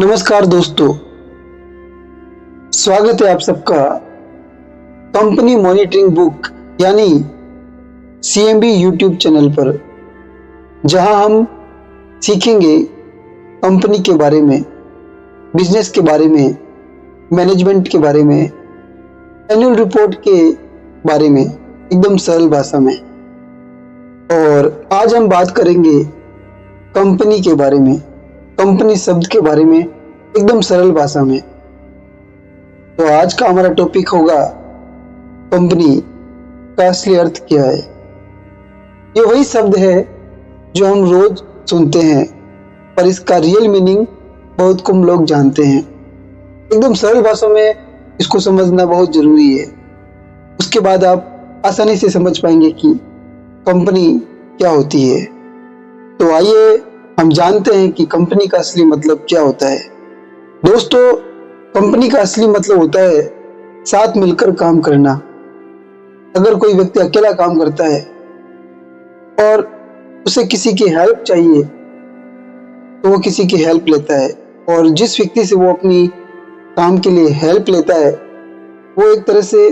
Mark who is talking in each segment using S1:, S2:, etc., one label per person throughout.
S1: नमस्कार दोस्तों, स्वागत है आप सबका कंपनी मॉनिटरिंग बुक यानी सीएमबी यूट्यूब चैनल पर, जहां हम सीखेंगे कंपनी के बारे में, बिजनेस के बारे में, मैनेजमेंट के बारे में, एनुअल रिपोर्ट के बारे में एकदम सरल भाषा में। और आज हम बात करेंगे कंपनी के बारे में, कंपनी शब्द के बारे में एकदम सरल भाषा में। तो आज का हमारा टॉपिक होगा कंपनी का असली अर्थ क्या है। ये वही शब्द है जो हम रोज सुनते हैं, पर इसका रियल मीनिंग बहुत कम लोग जानते हैं। एकदम सरल भाषा में इसको समझना बहुत जरूरी है। उसके बाद आप आसानी से समझ पाएंगे कि कंपनी क्या होती है। तो आइए हम जानते हैं कि कंपनी का असली मतलब क्या होता है। दोस्तों, कंपनी का असली मतलब होता है साथ मिलकर काम करना। अगर कोई व्यक्ति अकेला काम करता है और उसे किसी की हेल्प चाहिए तो वो किसी की हेल्प लेता है, और जिस व्यक्ति से वो अपनी काम के लिए हेल्प लेता है वो एक तरह से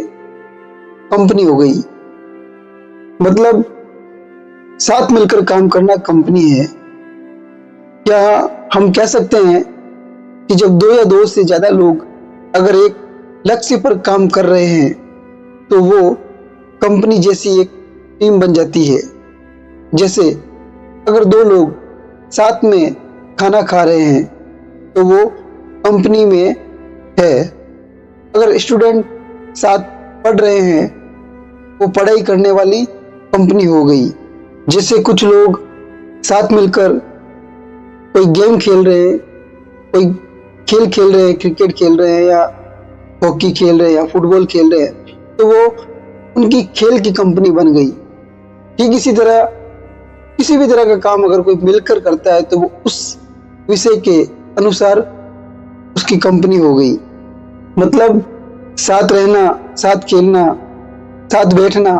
S1: कंपनी हो गई। मतलब साथ मिलकर काम करना कंपनी है। क्या हम कह सकते हैं कि जब दो या दो से ज्यादा लोग अगर एक लक्ष्य पर काम कर रहे हैं तो वो कंपनी जैसी एक टीम बन जाती है। जैसे अगर दो लोग साथ में खाना खा रहे हैं तो वो कंपनी में है। अगर स्टूडेंट साथ पढ़ रहे हैं वो पढ़ाई करने वाली कंपनी हो गई। जैसे कुछ लोग साथ मिलकर कोई गेम खेल रहे हैं, कोई खेल खेल रहे हैं, क्रिकेट खेल रहे हैं या हॉकी खेल रहे हैं या फुटबॉल खेल रहे हैं, तो वो उनकी खेल की कंपनी बन गई। ठीक इसी तरह किसी भी तरह का काम अगर कोई मिलकर करता है तो वो उस विषय के अनुसार उसकी कंपनी हो गई। मतलब साथ रहना, साथ खेलना, साथ बैठना,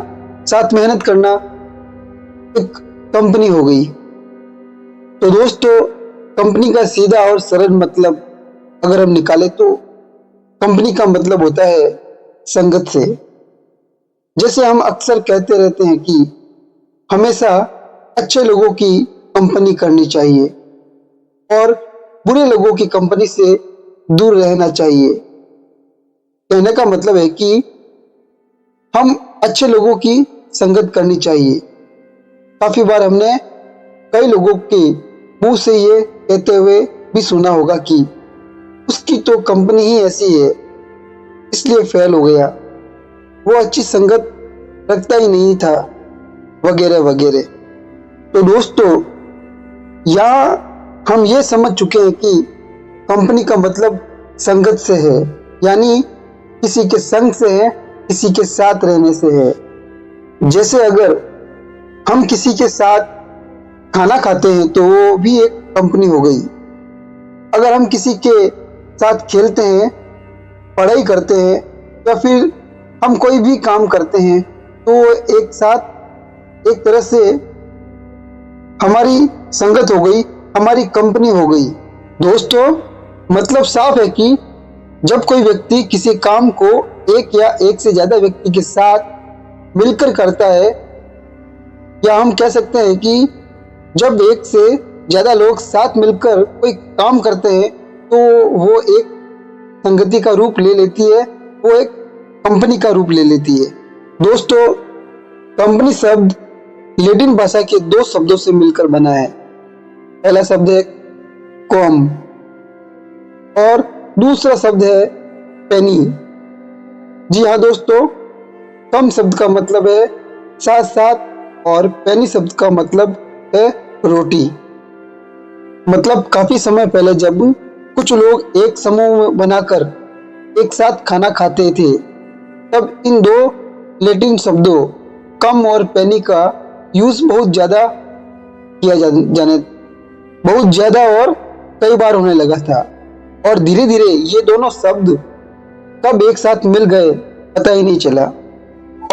S1: साथ मेहनत करना एक कंपनी हो गई। तो दोस्तों, कंपनी का सीधा और सरल मतलब अगर हम निकालें तो कंपनी का मतलब होता है संगत से। जैसे हम अक्सर कहते रहते हैं कि हमेशा अच्छे लोगों की कंपनी करनी चाहिए और बुरे लोगों की कंपनी से दूर रहना चाहिए। कहने का मतलब है कि हम अच्छे लोगों की संगत करनी चाहिए। काफी बार हमने कई लोगों के मुंह से ये कहते हुए भी सुना होगा कि उसकी तो कंपनी ही ऐसी है इसलिए फेल हो गया, वो अच्छी संगत रखता ही नहीं था, वगैरह वगैरह। तो दोस्तों, यहाँ हम ये समझ चुके हैं कि कंपनी का मतलब संगत से है, यानी किसी के संग से है, किसी के साथ रहने से है। जैसे अगर हम किसी के साथ खाना खाते हैं तो वो भी एक कंपनी हो गई। अगर हम किसी के साथ खेलते हैं, पढ़ाई करते हैं या फिर हम कोई भी काम करते हैं तो एक साथ एक तरह से हमारी संगत हो गई, हमारी कंपनी हो गई। दोस्तों, मतलब साफ है कि जब कोई व्यक्ति किसी काम को एक या एक से ज्यादा व्यक्ति के साथ मिलकर करता है, या हम कह सकते हैं कि जब एक से ज्यादा लोग साथ मिलकर कोई काम करते हैं तो वो एक संगति का रूप ले लेती है, वो एक कंपनी का रूप ले लेती है। दोस्तों, कंपनी शब्द लैटिन भाषा के दो शब्दों से मिलकर बना है। पहला शब्द है कॉम और दूसरा शब्द है पेनी। जी हाँ दोस्तों, कम शब्द का मतलब है साथ साथ और पेनी शब्द का मतलब है रोटी। मतलब काफी समय पहले जब कुछ लोग एक समूह बनाकर एक साथ खाना खाते थे तब इन दो लैटिन शब्दों कम और पेनी का यूज बहुत ज्यादा किया बहुत ज्यादा और कई बार होने लगा था। और धीरे धीरे ये दोनों शब्द कब एक साथ मिल गए पता ही नहीं चला।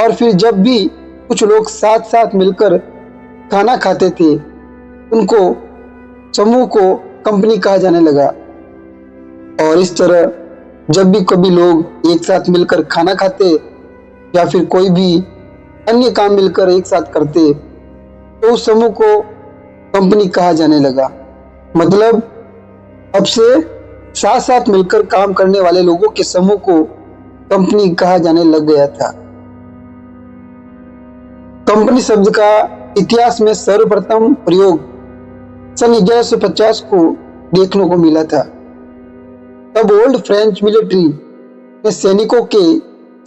S1: और फिर जब भी कुछ लोग साथ साथ मिलकर खाना खाते थे उनको समूह को कंपनी कहा जाने लगा। और इस तरह जब भी कभी लोग एक साथ मिलकर खाना खाते या फिर कोई भी अन्य काम मिलकर एक साथ करते तो उस समूह को कंपनी कहा जाने लगा। मतलब अब से साथ साथ मिलकर काम करने वाले लोगों के समूह को कंपनी कहा जाने लग गया था। कंपनी शब्द का इतिहास में सर्वप्रथम प्रयोग सन 1150 को देखने को मिला था। तब ओल्ड फ्रेंच मिलिट्री ने सैनिकों के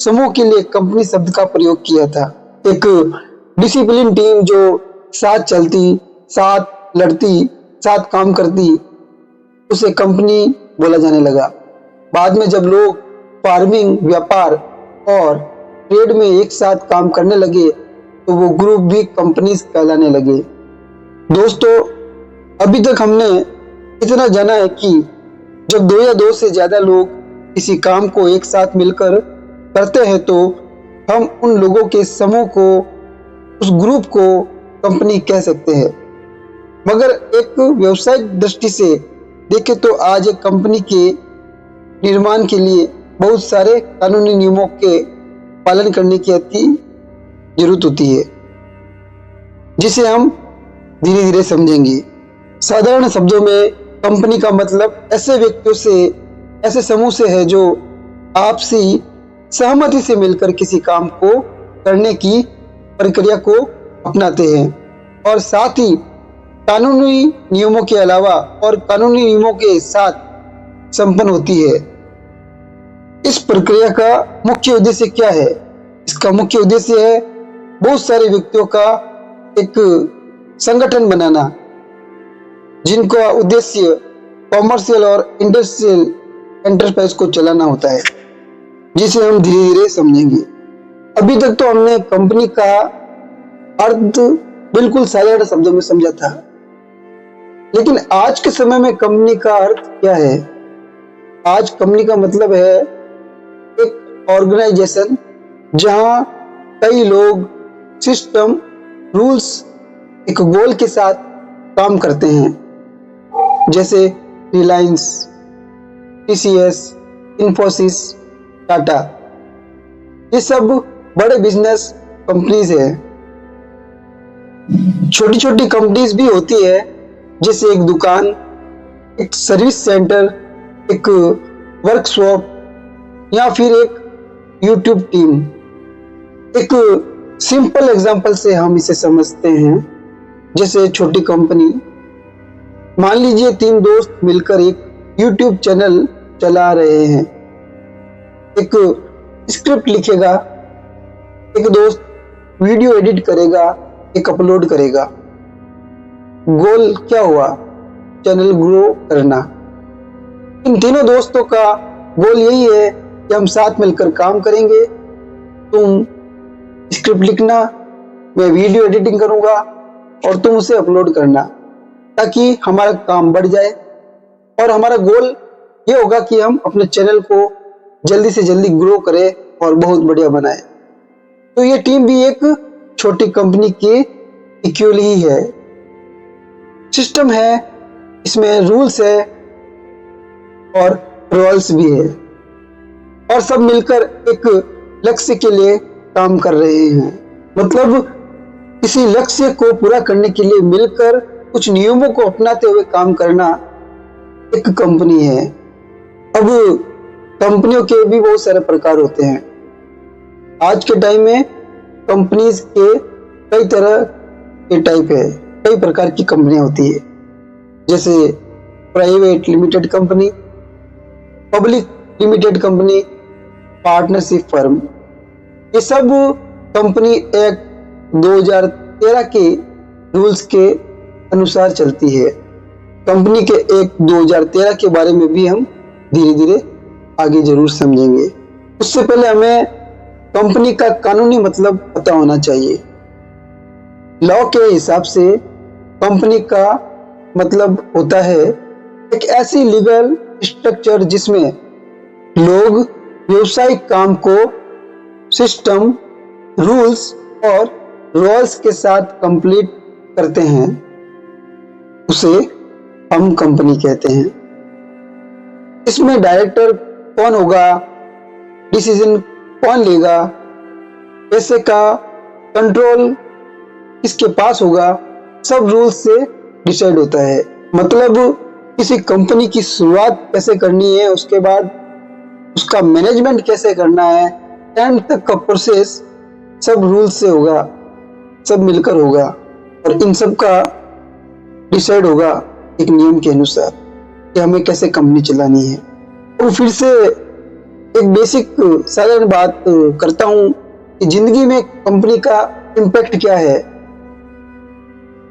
S1: समूह के लिए कंपनी शब्द का प्रयोग किया था। एक डिसिप्लिन टीम जो साथ चलती, साथ लड़ती, साथ काम करती, उसे कंपनी बोला जाने लगा। बाद में जब लोग फार्मिंग, व्यापार और ट्रेड में एक साथ काम करने लगे तो वो ग्रुप भी कंपनीज कहलाने लगे। दोस्तों, अभी तक हमने इतना जाना है कि जब दो या दो से ज्यादा लोग किसी काम को एक साथ मिलकर करते हैं तो हम उन लोगों के समूह को, उस ग्रुप को कंपनी कह सकते हैं। मगर एक व्यावसायिक दृष्टि से देखें तो आज एक कंपनी के निर्माण के लिए बहुत सारे कानूनी नियमों के पालन करने की अति जरूरत होती है, जिसे हम धीरे धीरे समझेंगे। साधारण शब्दों में कंपनी का मतलब ऐसे व्यक्तियों से, ऐसे समूह से है जो आपसी सहमति से मिलकर किसी काम को करने की प्रक्रिया को अपनाते हैं और साथ ही कानूनी नियमों के अलावा और कानूनी नियमों के साथ संपन्न होती है। इस प्रक्रिया का मुख्य उद्देश्य क्या है? इसका मुख्य उद्देश्य है बहुत सारे व्यक्तियों का एक संगठन बनाना, जिनका उद्देश्य कॉमर्शियल और इंडस्ट्रियल एंटरप्राइज को चलाना होता है, जिसे हम धीरे धीरे समझेंगे। अभी तक तो हमने कंपनी का अर्थ बिल्कुल साधारण शब्दों में समझा था, लेकिन आज के समय में कंपनी का अर्थ क्या है? आज कंपनी का मतलब है एक ऑर्गेनाइजेशन जहां कई लोग सिस्टम, रूल्स, एक गोल के साथ काम करते हैं, जैसे रिलायंस, टीसीएस, इन्फोसिस, टाटा। ये सब बड़े बिजनेस कंपनीज है। छोटी छोटी कंपनीज भी होती है, जैसे एक दुकान, एक सर्विस सेंटर, एक वर्कशॉप या फिर एक यूट्यूब टीम। एक सिंपल एग्जांपल से हम इसे समझते हैं। जैसे छोटी कंपनी, मान लीजिए 3 दोस्त मिलकर एक यूट्यूब चैनल चला रहे हैं। एक स्क्रिप्ट लिखेगा, एक दोस्त वीडियो एडिट करेगा, एक अपलोड करेगा। गोल क्या हुआ? चैनल ग्रो करना। इन तीनों दोस्तों का गोल यही है कि हम साथ मिलकर काम करेंगे। तुम स्क्रिप्ट लिखना, मैं वीडियो एडिटिंग करूंगा और तुम उसे अपलोड करना, ताकि हमारा काम बढ़ जाए और हमारा गोल ये होगा कि हम अपने चैनल को जल्दी से जल्दी ग्रो करें और बहुत बढ़िया बनाए। तो ये टीम भी एक छोटी कंपनी के इक्वल ही है। सिस्टम है, इसमें रूल्स है और रोल्स भी है और सब मिलकर एक लक्ष्य के लिए काम कर रहे हैं। मतलब किसी लक्ष्य को पूरा करने के लिए मिलकर कुछ नियमों को अपनाते हुए काम करना एक कंपनी है। अब कंपनियों के भी बहुत सारे प्रकार होते हैं। आज के टाइम में कंपनीज के कई तरह के टाइप है, कई प्रकार की कंपनियां होती है, जैसे private limited company, public limited company, partnership firm. ये सब कंपनी एक्ट 2013 के रूल्स के अनुसार चलती है। कंपनी के एक्ट 2013 के बारे में भी हम धीरे धीरे आगे जरूर समझेंगे। उससे पहले हमें कंपनी का कानूनी मतलब पता होना चाहिए। लॉ के हिसाब से कंपनी का मतलब होता है एक ऐसी लीगल स्ट्रक्चर जिसमें लोग व्यावसायिक काम को सिस्टम, रूल्स और रोल्स के साथ कंप्लीट करते हैं, उसे हम कंपनी कहते हैं। इसमें डायरेक्टर कौन होगा, डिसीजन कौन लेगा, पैसे का कंट्रोल किसके पास होगा, सब रूल्स से डिसाइड होता है। मतलब किसी कंपनी की शुरुआत कैसे करनी है, उसके बाद उसका मैनेजमेंट कैसे करना है, एंड तक का प्रोसेस सब रूल्स से होगा, सब मिलकर होगा और इन सब का डिसाइड होगा एक नियम के अनुसार कि हमें कैसे कंपनी चलानी है। तो फिर से एक बेसिक साधारण बात करता हूँ कि जिंदगी में कंपनी का इम्पैक्ट क्या है।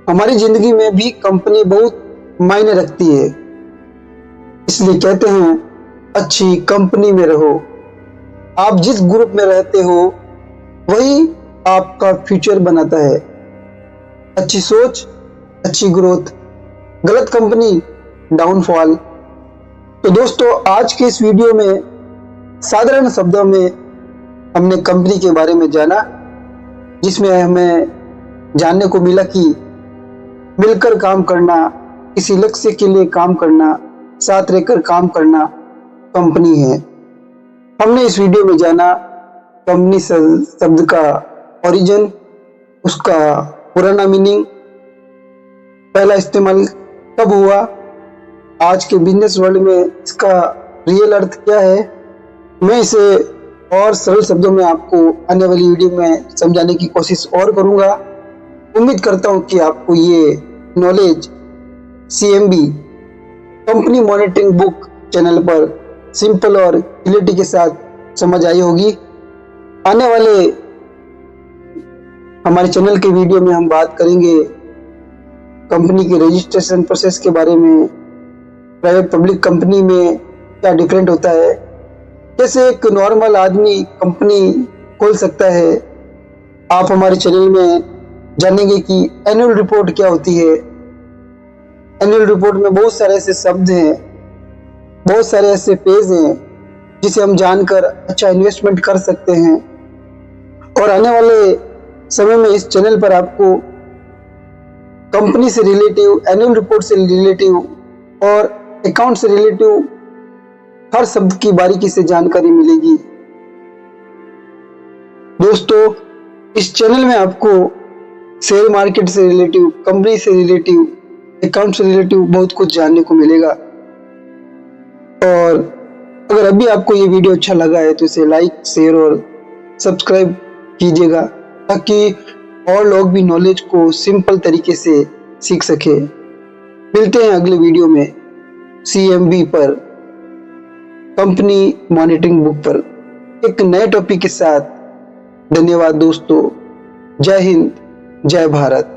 S1: हमारी जिंदगी में भी कंपनी बहुत मायने रखती है, इसलिए कहते हैं अच्छी कंपनी में रहो। आप जिस ग्रुप में रहते हो वही आपका फ्यूचर बनाता है। अच्छी सोच, अच्छी ग्रोथ, गलत कंपनी, डाउनफॉल। तो दोस्तों, आज के इस वीडियो में साधारण शब्दों में हमने कंपनी के बारे में जाना, जिसमें हमें जानने को मिला कि मिलकर काम करना, किसी लक्ष्य के लिए काम करना, साथ रहकर काम करना कंपनी है। हमने इस वीडियो में जाना कंपनी शब्द का ओरिजिन, उसका पुराना मीनिंग, पहला इस्तेमाल कब हुआ, आज के बिजनेस वर्ल्ड में इसका रियल अर्थ क्या है। मैं इसे और सरल शब्दों में आपको आने वाली वीडियो में समझाने की कोशिश और करूंगा। उम्मीद करता हूं कि आपको ये knowledge CMB company monitoring book channel पर सिंपल और क्लियरिटी के साथ समझ आई होगी। आने वाले हमारे चैनल के वीडियो में हम बात करेंगे कंपनी के रजिस्ट्रेशन प्रोसेस के बारे में, प्राइवेट पब्लिक कंपनी में क्या डिफरेंट होता है, कैसे एक नॉर्मल आदमी कंपनी खोल सकता है। आप हमारे चैनल में जानेंगे कि एनुअल रिपोर्ट क्या होती है। एनुअल रिपोर्ट में बहुत सारे ऐसे शब्द हैं, बहुत सारे ऐसे पेज हैं जिसे हम जानकर अच्छा इन्वेस्टमेंट कर सकते हैं। और आने वाले समय में इस चैनल पर आपको कंपनी से रिलेटिव, एनुअल रिपोर्ट से रिलेटिव और अकाउंट से रिलेटिव हर शब्द की बारीकी से जानकारी मिलेगी। दोस्तों, इस चैनल में आपको शेयर मार्केट से रिलेटिव, कंपनी से रिलेटिव, अकाउंट से रिलेटिव बहुत कुछ जानने को मिलेगा। और अगर अभी आपको ये वीडियो अच्छा लगा है तो इसे लाइक, शेयर और सब्सक्राइब कीजिएगा, ताकि और लोग भी नॉलेज को सिंपल तरीके से सीख सके। मिलते हैं अगले वीडियो में CMB पर, कंपनी मॉनिटरिंग बुक पर, एक नए टॉपिक के साथ। धन्यवाद दोस्तों। जय हिंद, जय भारत।